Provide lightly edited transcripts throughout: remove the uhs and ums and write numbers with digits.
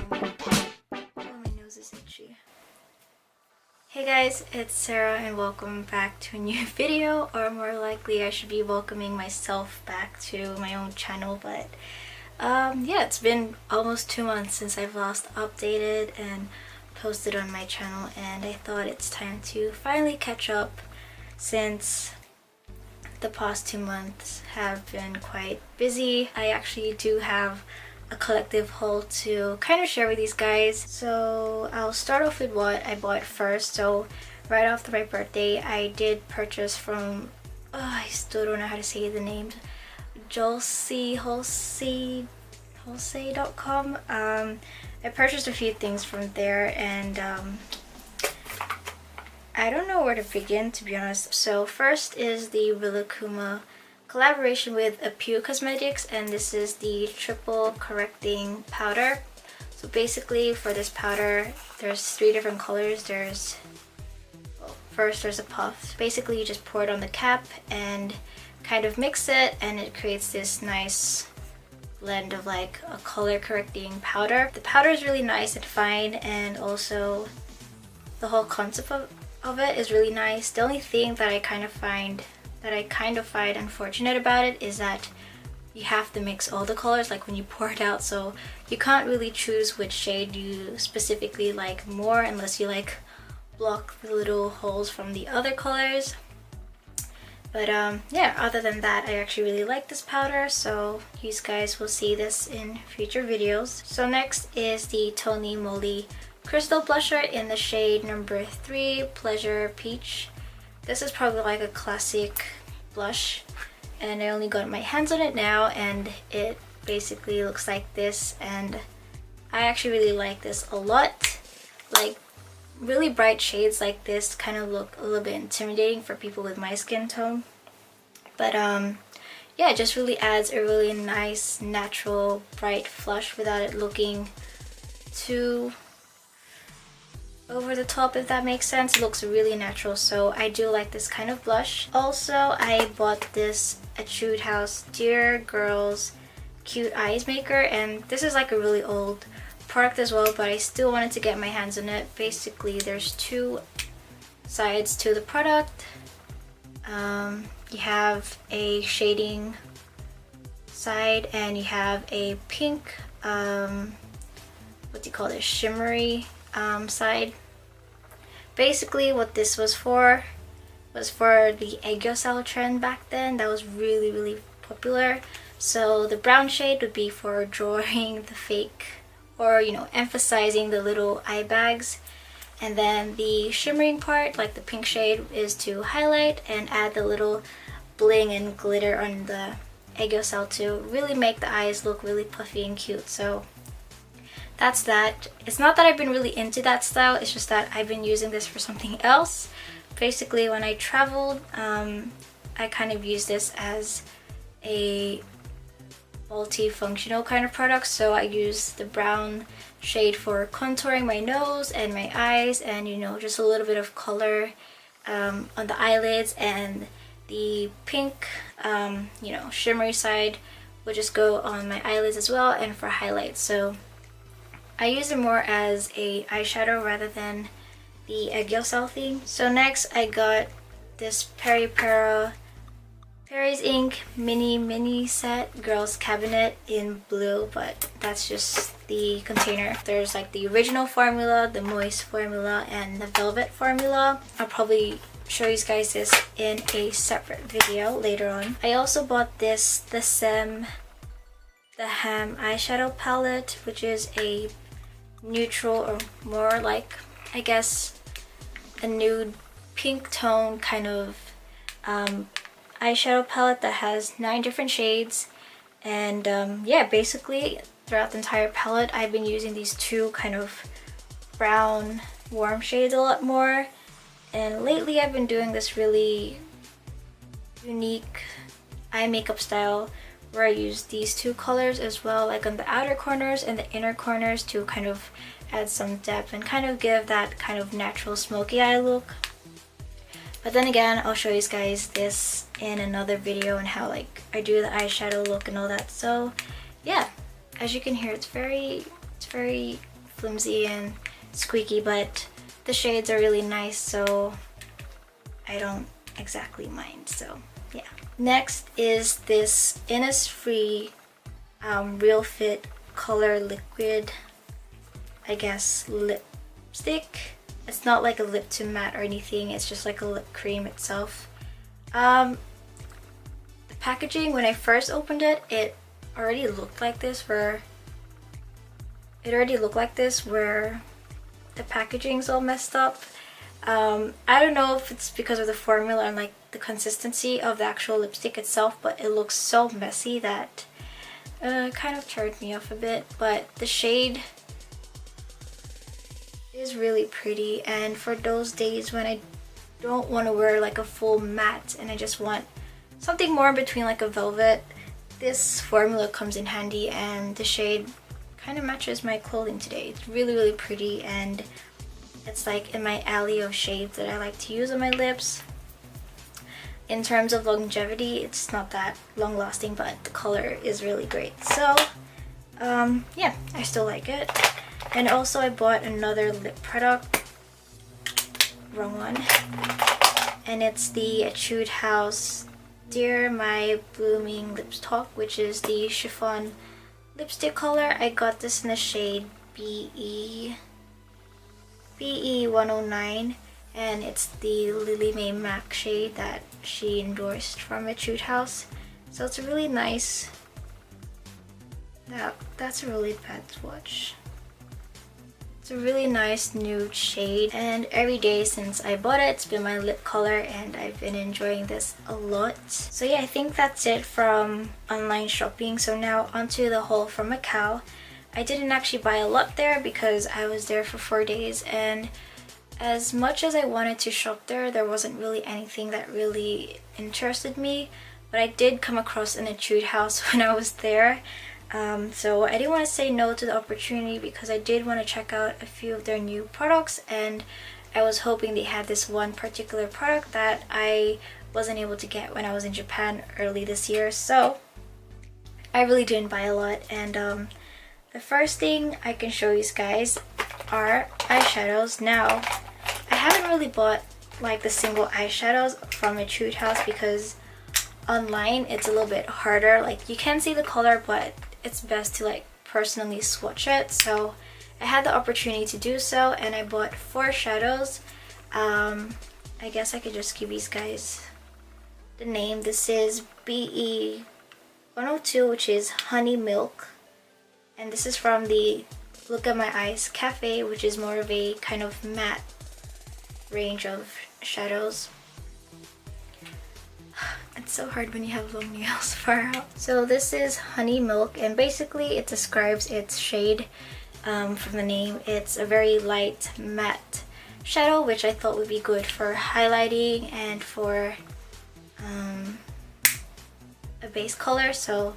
my nose is itchy. Hey guys, it's Sarah and welcome back to a new video, or more likely I should be welcoming myself back to my own channel, but yeah, it's been almost 2 months since I've last updated and posted on my channel, and I thought it's time to finally catch up since the past 2 months have been quite busy. I actually do have a collective haul to kind of share with these guys. So I'll start off with what I bought first. So right after my birthday, I did purchase from, I still don't know how to say the name, Wholesale.com. I purchased a few things from there, and I don't know where to begin, to be honest. So first is the Rilakkuma collaboration with Etude Cosmetics, and this is the triple correcting powder. So basically for this powder there's 3 different colors. There's, well, first there's a puff. Basically you just pour it on the cap and kind of mix it, and it creates this nice blend of like a color correcting powder. The powder is really nice and fine, and also the whole concept of it is really nice. The only thing that I kind of find unfortunate about it is that you have to mix all the colors like when you pour it out, so you can't really choose which shade you specifically like more unless you like block the little holes from the other colors. But yeah, other than that, I actually really like this powder, so you guys will see this in future videos. So next is the Moly Crystal Blusher in the shade number 3, Pleasure Peach. This is probably like a classic blush, and I only got my hands on it now, and it basically looks like this, and I actually really like this a lot. Like really bright shades like this kind of look a little bit intimidating for people with my skin tone, but yeah, it just really adds a really nice natural bright flush without it looking too over the top, if that makes sense. It looks really natural, so I do like this kind of blush. Also, I bought this Etude House Dear Girls Cute Eyes Maker, and this is like a really old product as well, but I still wanted to get my hands on it. Basically there's 2 sides to the product. You have a shading side, and you have a pink what do you call this, shimmery side. Basically what this was for the egg trend back then. That was really popular. So the brown shade would be for drawing the fake, or you know, emphasizing the little eye bags, and then the shimmering part, like the pink shade, is to highlight and add the little bling and glitter on the egg to really make the eyes look really puffy and cute. So that's that. It's not that I've been really into that style, it's just that I've been using this for something else. Basically when I traveled, I kind of used this as a multifunctional kind of product. So I use the brown shade for contouring my nose and my eyes, and you know, just a little bit of color on the eyelids, and the pink you know, shimmery side would just go on my eyelids as well, and for highlights. So I use it more as a eyeshadow rather than the egg yolk thing. So next I got this Peripera Paris Ink mini set girls cabinet in blue, but that's just the container. There's like the original formula, the moist formula, and the velvet formula. I'll probably show you guys this in a separate video later on. I also bought this, the Saem eyeshadow palette, which is a neutral, or more like, I guess, a nude pink tone kind of eyeshadow palette that has 9 different shades. And yeah, basically throughout the entire palette I've been using these 2 kind of brown warm shades a lot more, and lately I've been doing this really unique eye makeup style where I use these 2 colors as well, like on the outer corners and the inner corners, to kind of add some depth and kind of give that kind of natural smoky eye look. But then again, I'll show you guys this in another video and how like I do the eyeshadow look and all that. So yeah, as you can hear, it's very flimsy and squeaky, but the shades are really nice, so I don't exactly mind. So yeah. Next is this Innisfree Real Fit Color Liquid, I guess, lipstick. It's not like a lip to matte or anything, it's just like a lip cream itself. The packaging, when I first opened it, it already looked like this, where the packaging's all messed up. I don't know if it's because of the formula and like the consistency of the actual lipstick itself, but it looks so messy that kind of turned me off a bit. But the shade is really pretty, and for those days when I don't want to wear like a full matte and I just want something more in between, like a velvet, this formula comes in handy, and the shade kind of matches my clothing today. It's really pretty, and it's like in my alley of shades that I like to use on my lips. In terms of longevity, it's not that long lasting, but the color is really great. So yeah, I still like it. And also I bought another lip product, wrong one, and it's the Etude House Dear My Blooming Lips Talk, which is the chiffon lipstick color. I got this in the shade BE 109, and it's the Lily Mae MAC shade that she endorsed from Etude House. So it's a really nice, that's a really bad swatch. It's a really nice nude shade, and every day since I bought it, it's been my lip color, and I've been enjoying this a lot. So yeah, I think that's it from online shopping. So now onto the haul from Macau. I didn't actually buy a lot there because I was there for 4 days, and as much as I wanted to shop there, there wasn't really anything that really interested me. But I did come across an Etude House when I was there. So I didn't want to say no to the opportunity because I did want to check out a few of their new products, and I was hoping they had this one particular product that I wasn't able to get when I was in Japan early this year. So I really didn't buy a lot, and the first thing I can show you guys are eyeshadows. Now, I haven't really bought like the single eyeshadows from Etude House because online it's a little bit harder. Like, you can see the color, but it's best to like personally swatch it. So I had the opportunity to do so, and I bought 4 shadows. I guess I could just give these guys the name. This is BE 102, which is Honey Milk, and this is from the Look at My Eyes Cafe, which is more of a kind of matte range of shadows. It's so hard when you have long nails far out. So this is Honey Milk, and basically it describes its shade from the name. It's a very light matte shadow, which I thought would be good for highlighting and for a base color. So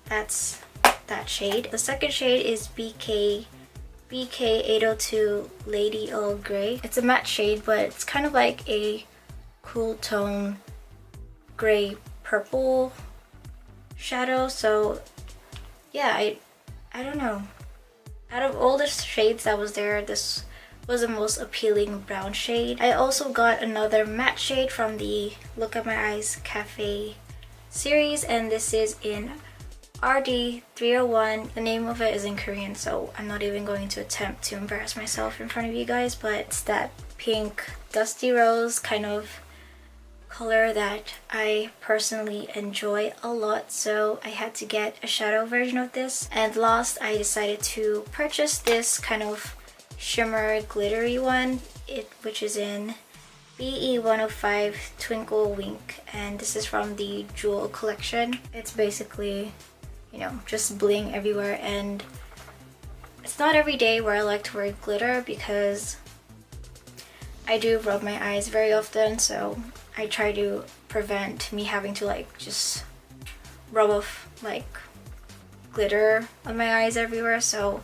that's that shade. The second shade is BK 802 Lady Earl Grey. It's a matte shade, but it's kind of like a cool tone gray purple shadow. So yeah, I don't know, out of all the shades that was there, this was the most appealing brown shade. I also got another matte shade from the Look at My Eyes Cafe series, and this is in RD 301. The name of it is in Korean, so I'm not even going to attempt to embarrass myself in front of you guys, but it's that pink dusty rose kind of color that I personally enjoy a lot, so I had to get a shadow version of this. And last, I decided to purchase this kind of shimmer glittery one, which is in BE 105 Twinkle Wink, and this is from the Jewel collection. It's basically, you know, just bling everywhere, and it's not every day where I like to wear glitter because I do rub my eyes very often, so I try to prevent me having to like just rub off like glitter on my eyes everywhere. So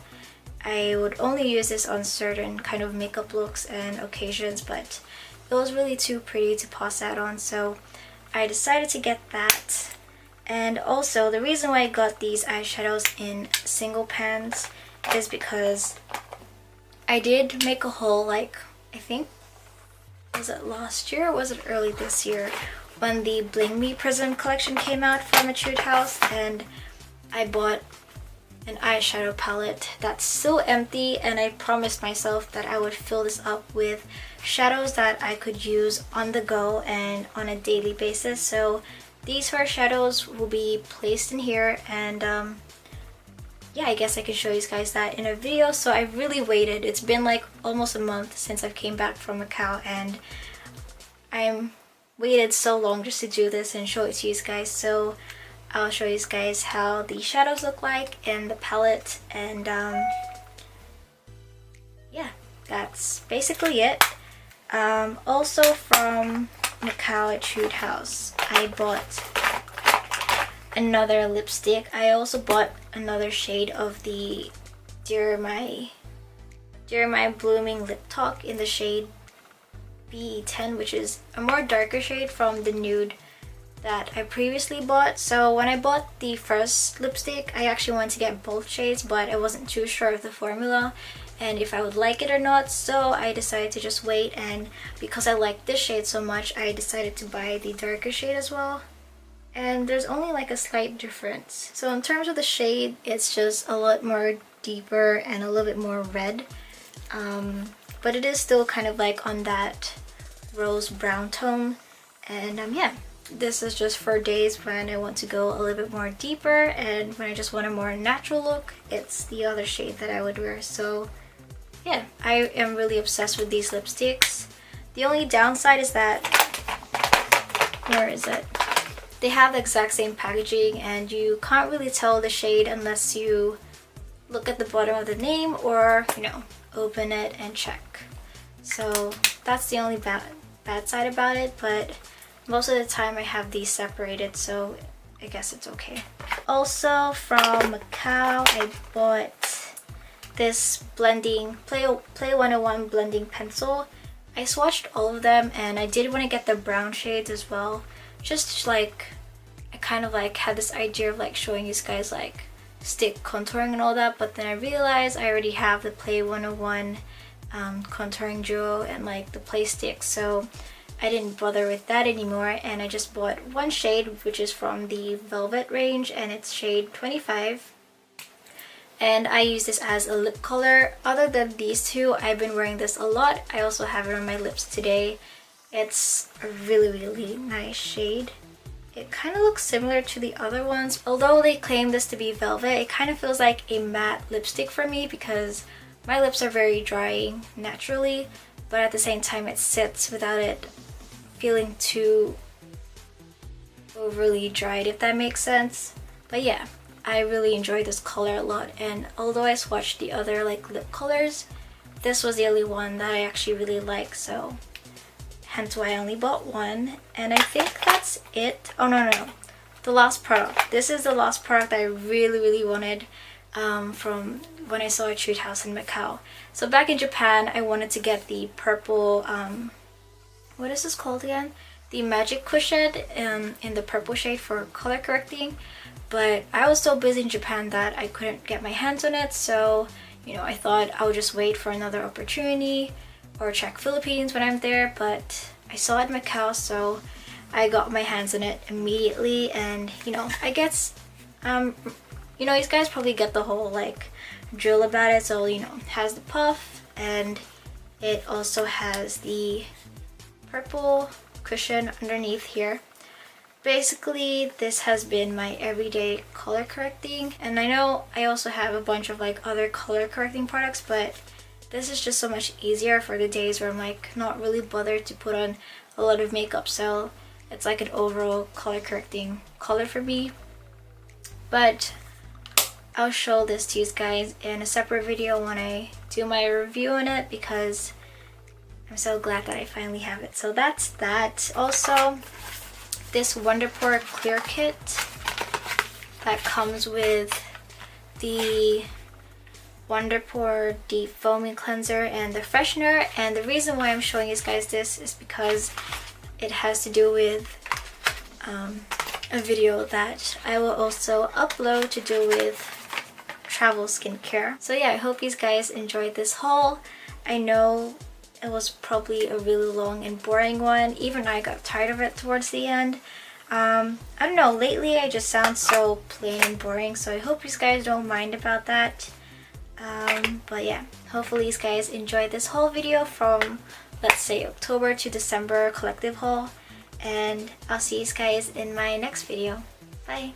I would only use this on certain kind of makeup looks and occasions, but it was really too pretty to pass that on, so I decided to get that. And also, the reason why I got these eyeshadows in single pans is because I did make a haul, like, I think, was it last year or was it early this year, when the Bling Me Prism collection came out from Etude House, and I bought an eyeshadow palette that's still empty, and I promised myself that I would fill this up with shadows that I could use on the go and on a daily basis. So these 4 shadows will be placed in here, and yeah, I guess I can show you guys that in a video. So I really waited. It's been like almost a month since I came back from Macau, and I'm waited so long just to do this and show it to you guys. So I'll show you guys how the shadows look like and the palette, and yeah, that's basically it. Also from Macau Etude House, I bought another lipstick. I also bought another shade of the Dear My Blooming Lip Talk in the shade BE10, which is a more darker shade from the nude that I previously bought. So when I bought the first lipstick, I actually wanted to get both shades, but I wasn't too sure of the formula and if I would like it or not, so I decided to just wait, and because I like this shade so much, I decided to buy the darker shade as well. And there's only like a slight difference. So in terms of the shade, it's just a lot more deeper and a little bit more red, but it is still kind of like on that rose brown tone. And yeah, this is just for days when I want to go a little bit more deeper, and when I just want a more natural look, it's the other shade that I would wear. So yeah, I am really obsessed with these lipsticks. The only downside is that, where is it? They have the exact same packaging, and you can't really tell the shade unless you look at the bottom of the name or, you know, open it and check. So that's the only bad side about it, but most of the time I have these separated, so I guess it's okay. Also from Macau, I bought this blending Play 101 blending pencil. I swatched all of them, and I did want to get the brown shades as well, just like I kind of like had this idea of like showing you guys like stick contouring and all that, but then I realized I already have the Play 101 contouring duo and like the play sticks, so I didn't bother with that anymore, and I just bought one shade, which is from the Velvet range, and it's shade 25. And I use this as a lip color. Other than these two, I've been wearing this a lot. I also have it on my lips today. It's a really nice shade. It kind of looks similar to the other ones. Although they claim this to be velvet, it kind of feels like a matte lipstick for me because my lips are very drying naturally, but at the same time it sits without it feeling too overly dried, if that makes sense. But yeah, I really enjoy this color a lot, and although I swatched the other like lip colors, this was the only one that I actually really like, so hence why I only bought one. And I think that's it. Oh no, the last product. This is the last product I really wanted from when I saw Etude House in Macau. So back in Japan, I wanted to get the purple, what is this called again? The magic cushion in the purple shade for color correcting, but I was so busy in Japan that I couldn't get my hands on it, so you know, I thought I would just wait for another opportunity or check Philippines when I'm there, but I saw it in Macau, so I got my hands on it immediately. And you know, I guess you know, you guys probably get the whole like drill about it. So you know, it has the puff, and it also has the purple cushion underneath here. Basically, this has been my everyday color correcting, and I know I also have a bunch of like other color correcting products, but this is just so much easier for the days where I'm like not really bothered to put on a lot of makeup, so it's like an overall color correcting color for me. But I'll show this to you guys in a separate video when I do my review on it, because I'm so glad that I finally have it. So that's that. Also, this Wonderpore clear kit that comes with the Wonderpore deep foaming cleanser and the freshener. And the reason why I'm showing you guys this is because it has to do with a video that I will also upload to do with travel skincare. So yeah, I hope you guys enjoyed this haul. I know it was probably a really long and boring one. Even I got tired of it towards the end. I don't know, lately I just sound so plain and boring, so I hope you guys don't mind about that. But yeah, hopefully you guys enjoyed this whole video from, let's say, October to December collective haul, and I'll see you guys in my next video. Bye!